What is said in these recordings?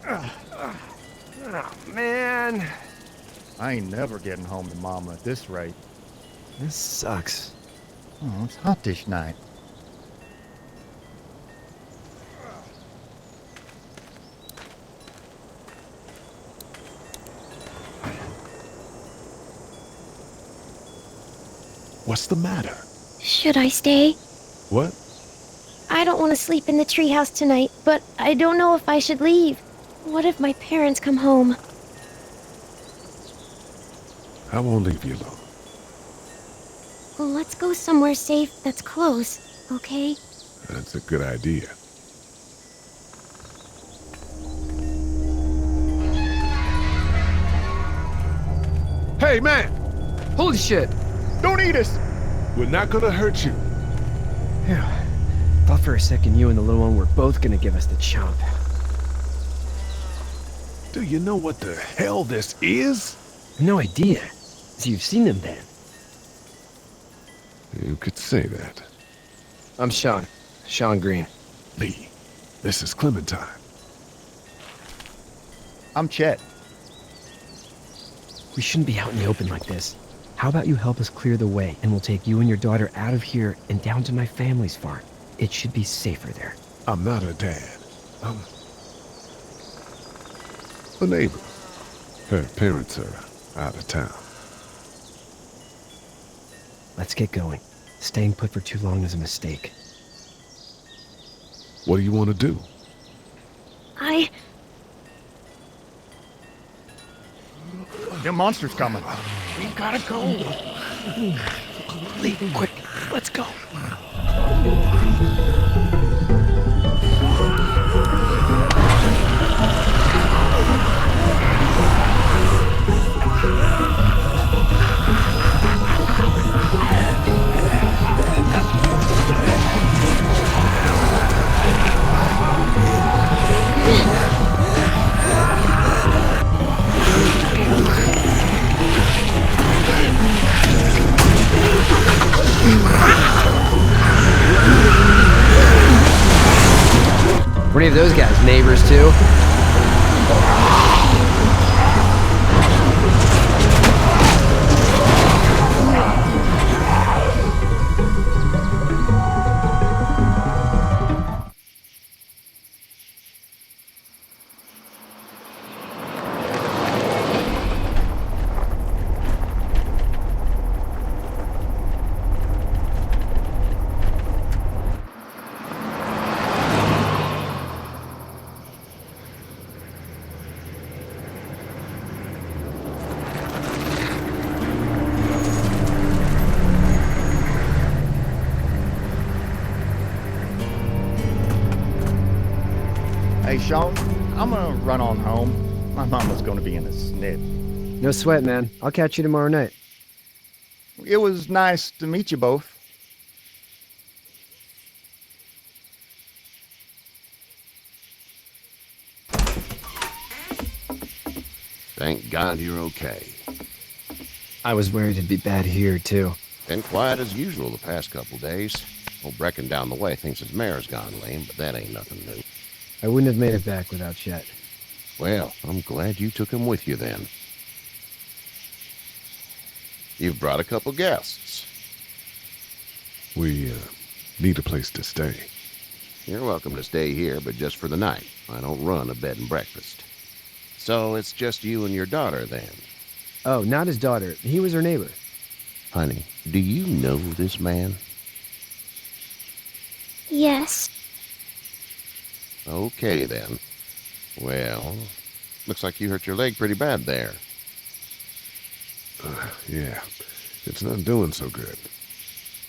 Oh, man. I ain't never getting home to Mama at this rate. This sucks. Oh, it's hot this night. What's the matter? Should I stay? What? I don't want to sleep in the treehouse tonight, but I don't know if I should leave. What if my parents come home? I won't leave you alone. Well, let's go somewhere safe that's close, okay? That's a good idea. Hey, man! Holy shit. Don't eat us! We're not gonna hurt you. Phew. Thought for a second you and the little one were both gonna give us the chomp. Do you know what the hell this is? No idea. So you've seen them then? You could say that. I'm Sean. Sean Green. Lee, this is Clementine. I'm Chet. We shouldn't be out in the open like this. How about you help us clear the way, and we'll take you and your daughter out of here and down to my family's farm. It should be safer there. I'm not her dad. I'm a neighbor. Her parents are out of town. Let's get going. Staying put for too long is a mistake. What do you want to do? The monster's coming. We gotta go. Lee, quick, let's go. Were any of those guys neighbors too? Hey, Sean, I'm gonna run on home. My mama's gonna be in a snit. No sweat, man. I'll catch you tomorrow night. It was nice to meet you both. Thank God you're okay. I was worried it'd be bad here, too. Been quiet as usual the past couple days. Old Brecken down the way thinks his mare's gone lame, but that ain't nothing new. I wouldn't have made it back without Chet. Well, I'm glad you took him with you then. You've brought a couple guests. We need a place to stay. You're welcome to stay here, but just for the night. I don't run a bed and breakfast. So it's just you and your daughter then? Oh, not his daughter. He was her neighbor. Honey, do you know this man? Yes. Okay then. Well, looks like you hurt your leg pretty bad there. Yeah, it's not doing so good.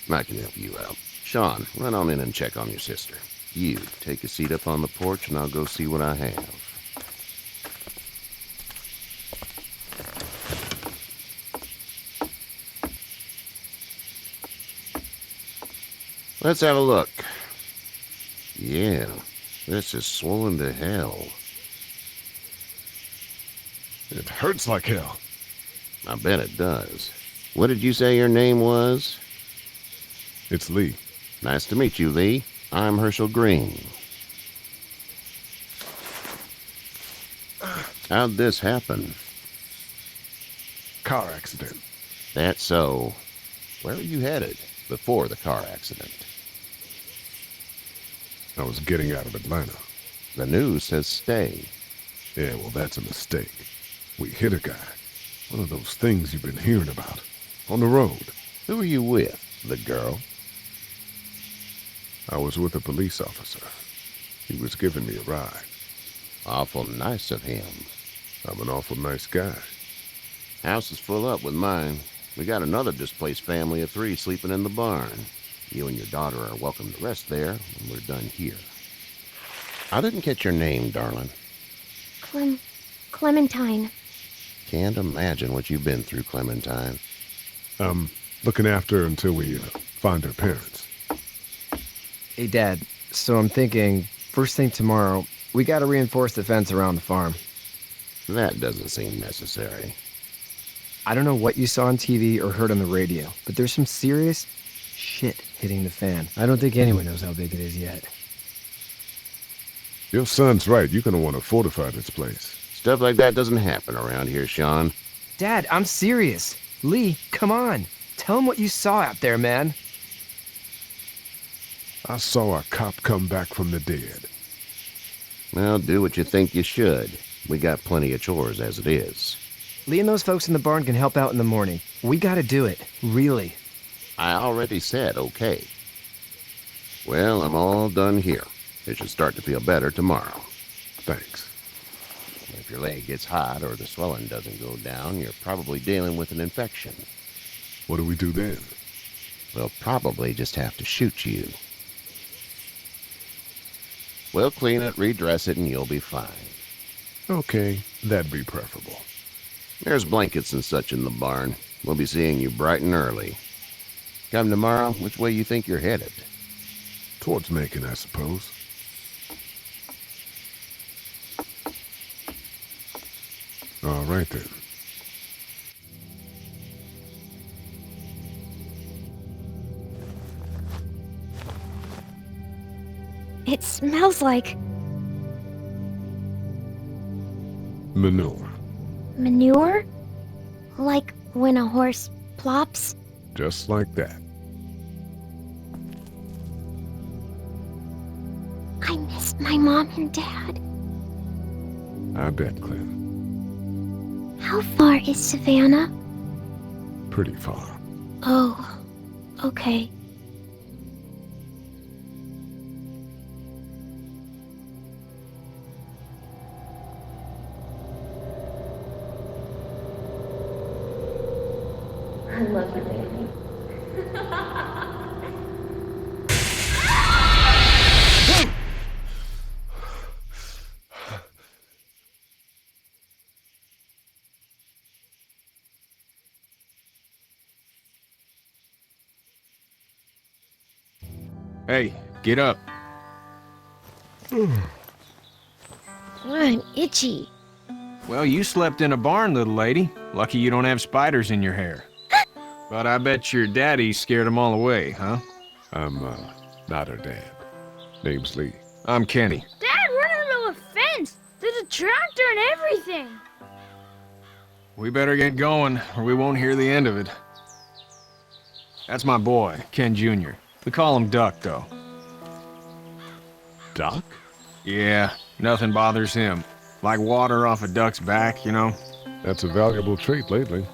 I can help you out. Sean, run on in and check on your sister. You, take a seat up on the porch and I'll go see what I have. Let's have a look. Yeah, this is swollen to hell. It hurts like hell. I bet it does. What did you say your name was? It's Lee. Nice to meet you, Lee. I'm Hershel Green. How'd this happen? Car accident. That's so. Where were you headed before the car accident? I was getting out of Atlanta. The news says stay. Yeah, well, that's a mistake. We hit a guy. One of those things you've been hearing about. On the road. Who were you with? The girl? I was with a police officer. He was giving me a ride. Awful nice of him. I'm an awful nice guy. House is full up with mine. We got another displaced family of 3 sleeping in the barn. You and your daughter are welcome to rest there when we're done here. I didn't catch your name, darling. Clementine. Can't imagine what you've been through, Clementine. Looking after her until we find her parents. Hey, Dad. So I'm thinking, first thing tomorrow, we gotta reinforce the fence around the farm. That doesn't seem necessary. I don't know what you saw on TV or heard on the radio, but there's some serious shit hitting the fan. I don't think anyone knows how big it is yet. Your son's right. You're gonna want to fortify this place. Stuff like that doesn't happen around here, Sean. Dad, I'm serious. Lee, come on. Tell him what you saw out there, man. I saw a cop come back from the dead. Well, do what you think you should. We got plenty of chores as it is. Lee and those folks in the barn can help out in the morning. We gotta do it. Really. I already said okay. Well, I'm all done here. It should start to feel better tomorrow. Thanks. If your leg gets hot or the swelling doesn't go down, you're probably dealing with an infection. What do we do then? We'll probably just have to shoot you. We'll clean it, redress it, and you'll be fine. Okay, that'd be preferable. There's blankets and such in the barn. We'll be seeing you bright and early. Come tomorrow, which way you think you're headed? Towards Macon, I suppose. All right, then. It smells like Manure. manure? Like when a horse plops? Just like that. I miss my mom and dad. I bet, Clem. How far is Savannah? Pretty far. Oh, okay. I love you, baby. Hey, get up. I'm itchy. Well, you slept in a barn, little lady. Lucky you don't have spiders in your hair. But I bet your daddy scared them all away, huh? I'm, not her dad. Name's Lee. I'm Kenny. Dad, we're in the middle of a fence. There's a tractor and everything. We better get going, or we won't hear the end of it. That's my boy, Ken Jr. We call him Duck, though. Doc? Yeah, nothing bothers him. Like water off a duck's back, you know? That's a valuable trait lately.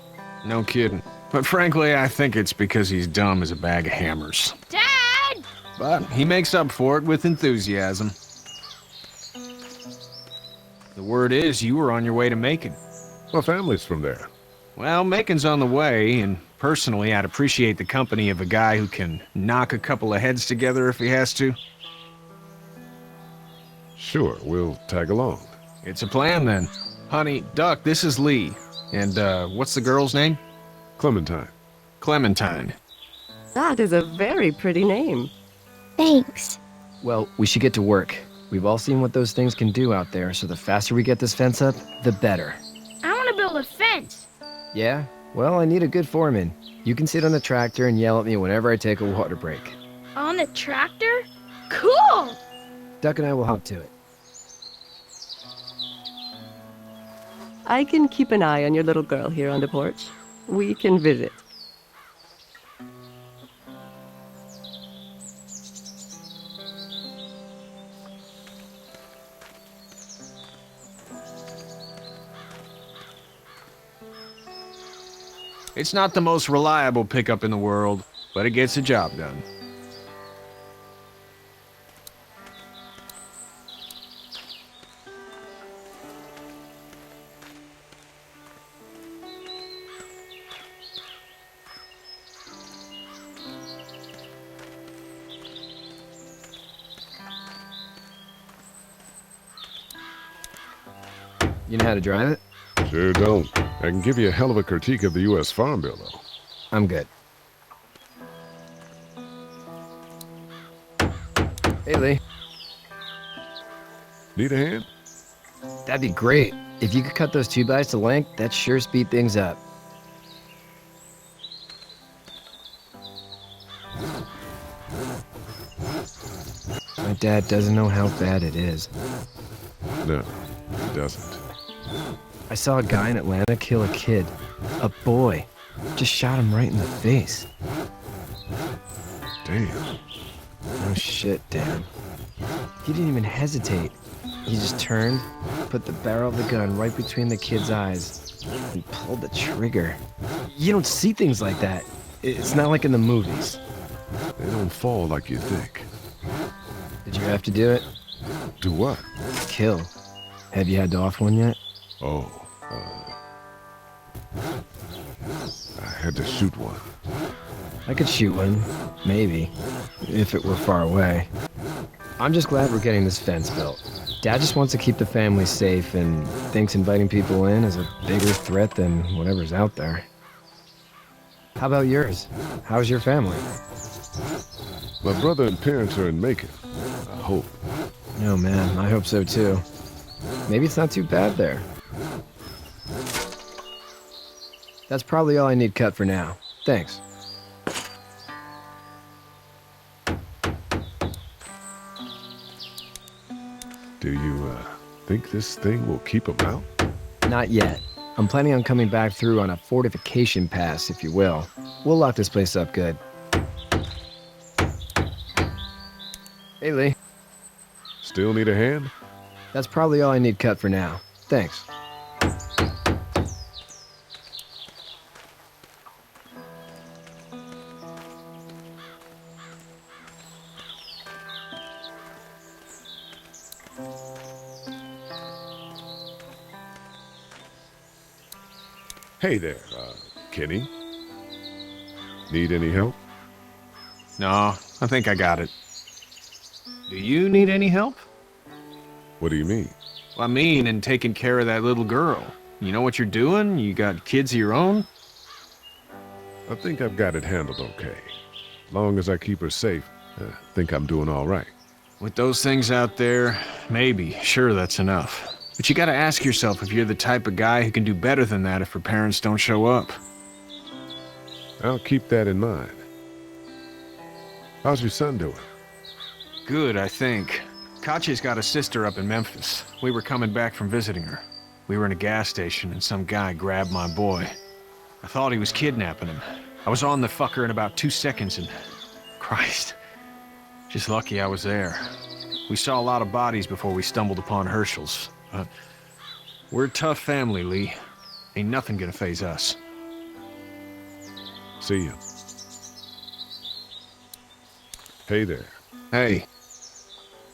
No kidding. But frankly, I think it's because he's dumb as a bag of hammers. Dad! But he makes up for it with enthusiasm. The word is you were on your way to Macon. My family's from there. Well, Macon's on the way, and personally, I'd appreciate the company of a guy who can knock a couple of heads together if he has to. Sure, we'll tag along. It's a plan, then. Honey, Duck, this is Lee. And, what's the girl's name? Clementine. Clementine. That is a very pretty name. Thanks. Well, we should get to work. We've all seen what those things can do out there, so the faster we get this fence up, the better. I want to build a fence. Yeah? Well, I need a good foreman. You can sit on the tractor and yell at me whenever I take a water break. On the tractor? Cool! Duck and I will hop to it. I can keep an eye on your little girl here on the porch. We can visit. It's not the most reliable pickup in the world, but it gets the job done. You know how to drive it? Sure don't. I can give you a hell of a critique of the U.S. Farm Bill, though. I'm good. Hey, Lee. Need a hand? That'd be great. If you could cut those 2x to length, that'd sure speed things up. My dad doesn't know how bad it is. No, he doesn't. I saw a guy in Atlanta kill a kid. A boy. Just shot him right in the face. Damn. No shit, Dan. He didn't even hesitate. He just turned, put the barrel of the gun right between the kid's eyes, and pulled the trigger. You don't see things like that. It's not like in the movies. They don't fall like you think. Did you have to do it? Do what? Kill. Have you had to off one yet? Oh, I had to shoot one. I could shoot one, maybe, if it were far away. I'm just glad we're getting this fence built. Dad just wants to keep the family safe and thinks inviting people in is a bigger threat than whatever's out there. How about yours? How's your family? My brother and parents are in Macon. I hope. Oh man, I hope so too. Maybe it's not too bad there. That's probably all I need cut for now. Thanks. Do you, think this thing will keep them out? Not yet. I'm planning on coming back through on a fortification pass, if you will. We'll lock this place up good. Hey, Lee. Still need a hand? That's probably all I need cut for now. Thanks. Hey there, Kenny. Need any help? No, I think I got it. Do you need any help? What do you mean? I mean, in taking care of that little girl. You know what you're doing? You got kids of your own? I think I've got it handled okay. Long as I keep her safe, I think I'm doing all right. With those things out there, maybe. Sure, that's enough. But you gotta ask yourself if you're the type of guy who can do better than that if her parents don't show up. I'll keep that in mind. How's your son doing? Good, I think. Katya's got a sister up in Memphis. We were coming back from visiting her. We were in a gas station and some guy grabbed my boy. I thought he was kidnapping him. I was on the fucker in about 2 seconds and... Christ. Just lucky I was there. We saw a lot of bodies before we stumbled upon Hershel's. But we're a tough family, Lee. Ain't nothing gonna faze us. See you. Hey there. Hey,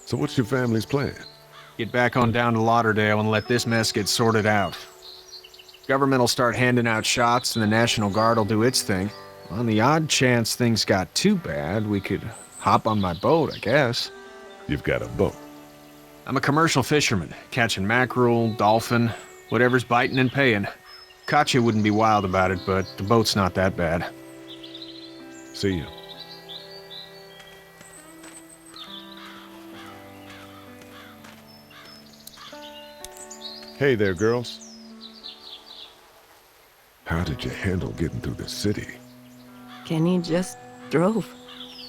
So what's your family's plan? get back on down to Lauderdale and let this mess get sorted out. Government will start handing out shots and the National Guard will do its thing. On the odd chance things got too bad, we could hop on my boat, I guess. You've got a boat. I'm a commercial fisherman, catching mackerel, dolphin, whatever's biting and paying. Katya wouldn't be wild about it, but the boat's not that bad. See you. Hey there, girls. How did you handle getting through the city? Kenny just drove.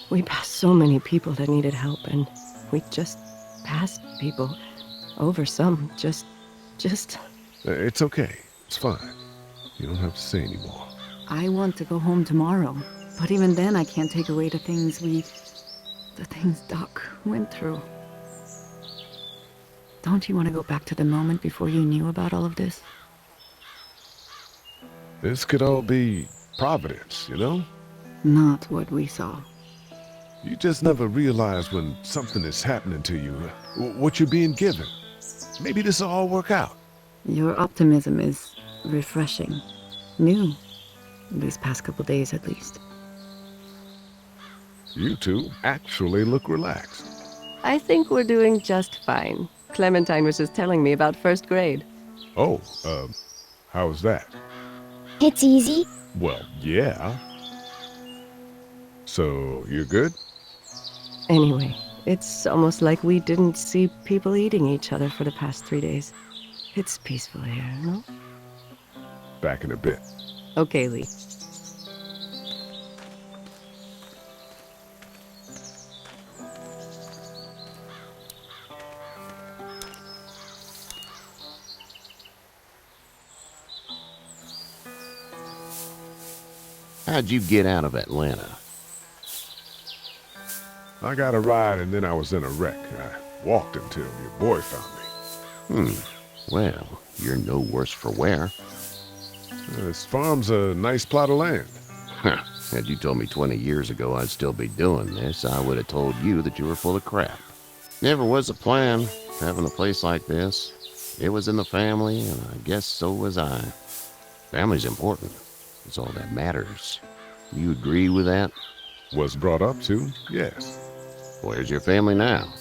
We passed so many people that needed help, and we just passed people. Over some, just... It's okay. It's fine. You don't have to say anymore. I want to go home tomorrow. But even then, I can't take away the things Doc went through. Don't you want to go back to the moment before you knew about all of this? This could all be Providence, you know? Not what we saw. You just never realize when something is happening to you, what you're being given. Maybe this will all work out. Your optimism is refreshing. New. These past couple days, at least. You two actually look relaxed. I think we're doing just fine. Clementine was just telling me about first grade. Oh, how's that? It's easy. Well, yeah. So, you're good? Anyway, it's almost like we didn't see people eating each other for the past 3 days. It's peaceful here, no? Back in a bit. Okay, Lee. How'd you get out of Atlanta? I got a ride and then I was in a wreck. I walked until your boy found me. Well, you're no worse for wear. This farm's a nice plot of land. Huh. Had you told me 20 years ago I'd still be doing this, I would have told you that you were full of crap. Never was a plan, having a place like this. It was in the family, and I guess so was I. Family's important. It's all that matters. You agree with that? Was brought up to, yes. Where's your family now?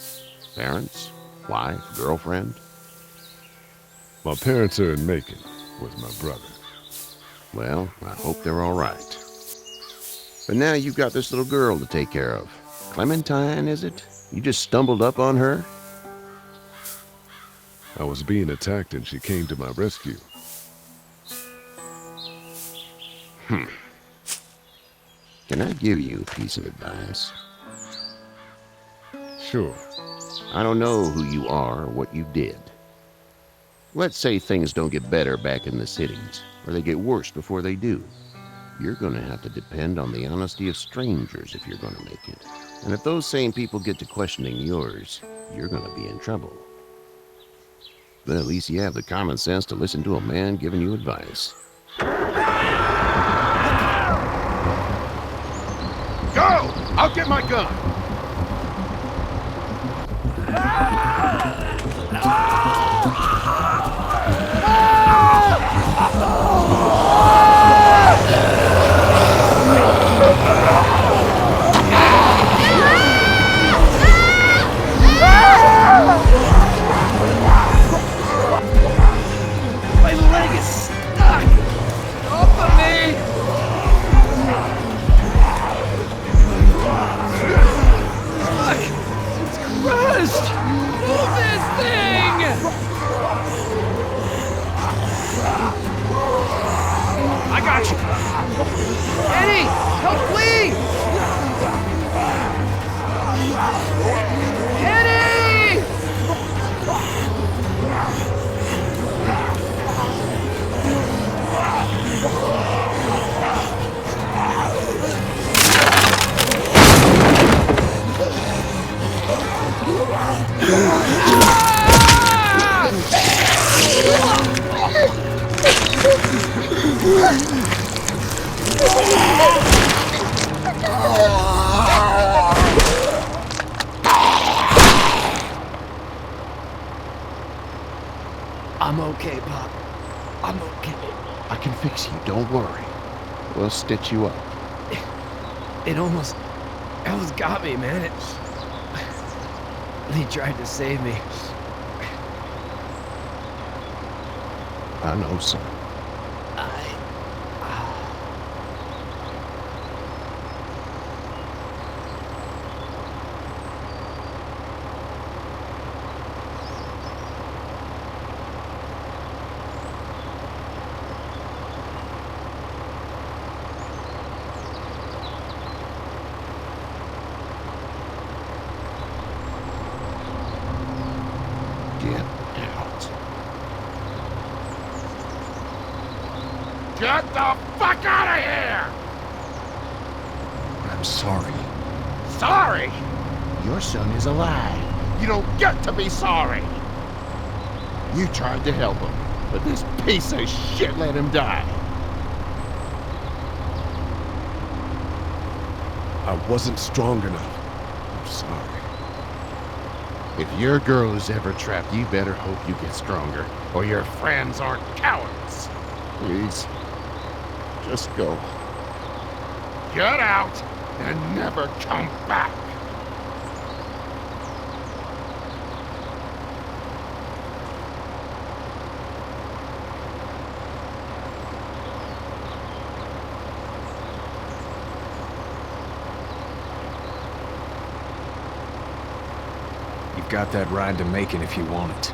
Parents? Wife? Girlfriend? My parents are in Macon with my brother. Well, I hope they're all right. But now you've got this little girl to take care of. Clementine, is it? You just stumbled up on her? I was being attacked and she came to my rescue. Can I give you a piece of advice? Sure. I don't know who you are or what you did. Let's say things don't get better back in the cities, or they get worse before they do. You're going to have to depend on the honesty of strangers if you're going to make it. And if those same people get to questioning yours, you're going to be in trouble. But at least you have the common sense to listen to a man giving you advice. Go! I'll get my gun! My leg is stuck! Off of me! Crushed! Move this thing! I got you! Eddie! Help, please! Eddie! I'm okay, Pop. I'm okay. I can fix you, don't worry. We'll stitch you up. It almost got me, man. He tried to save me. I know, son. Get out. Get the fuck out of here! I'm sorry. Sorry? Your son is alive. You don't get to be sorry. You tried to help him, but this piece of shit let him die. I wasn't strong enough. I'm sorry. If your girl is ever trapped, you better hope you get stronger, or your friends aren't cowards. Please, just go. Get out and never come back. You've got that ride to Macon if you want it.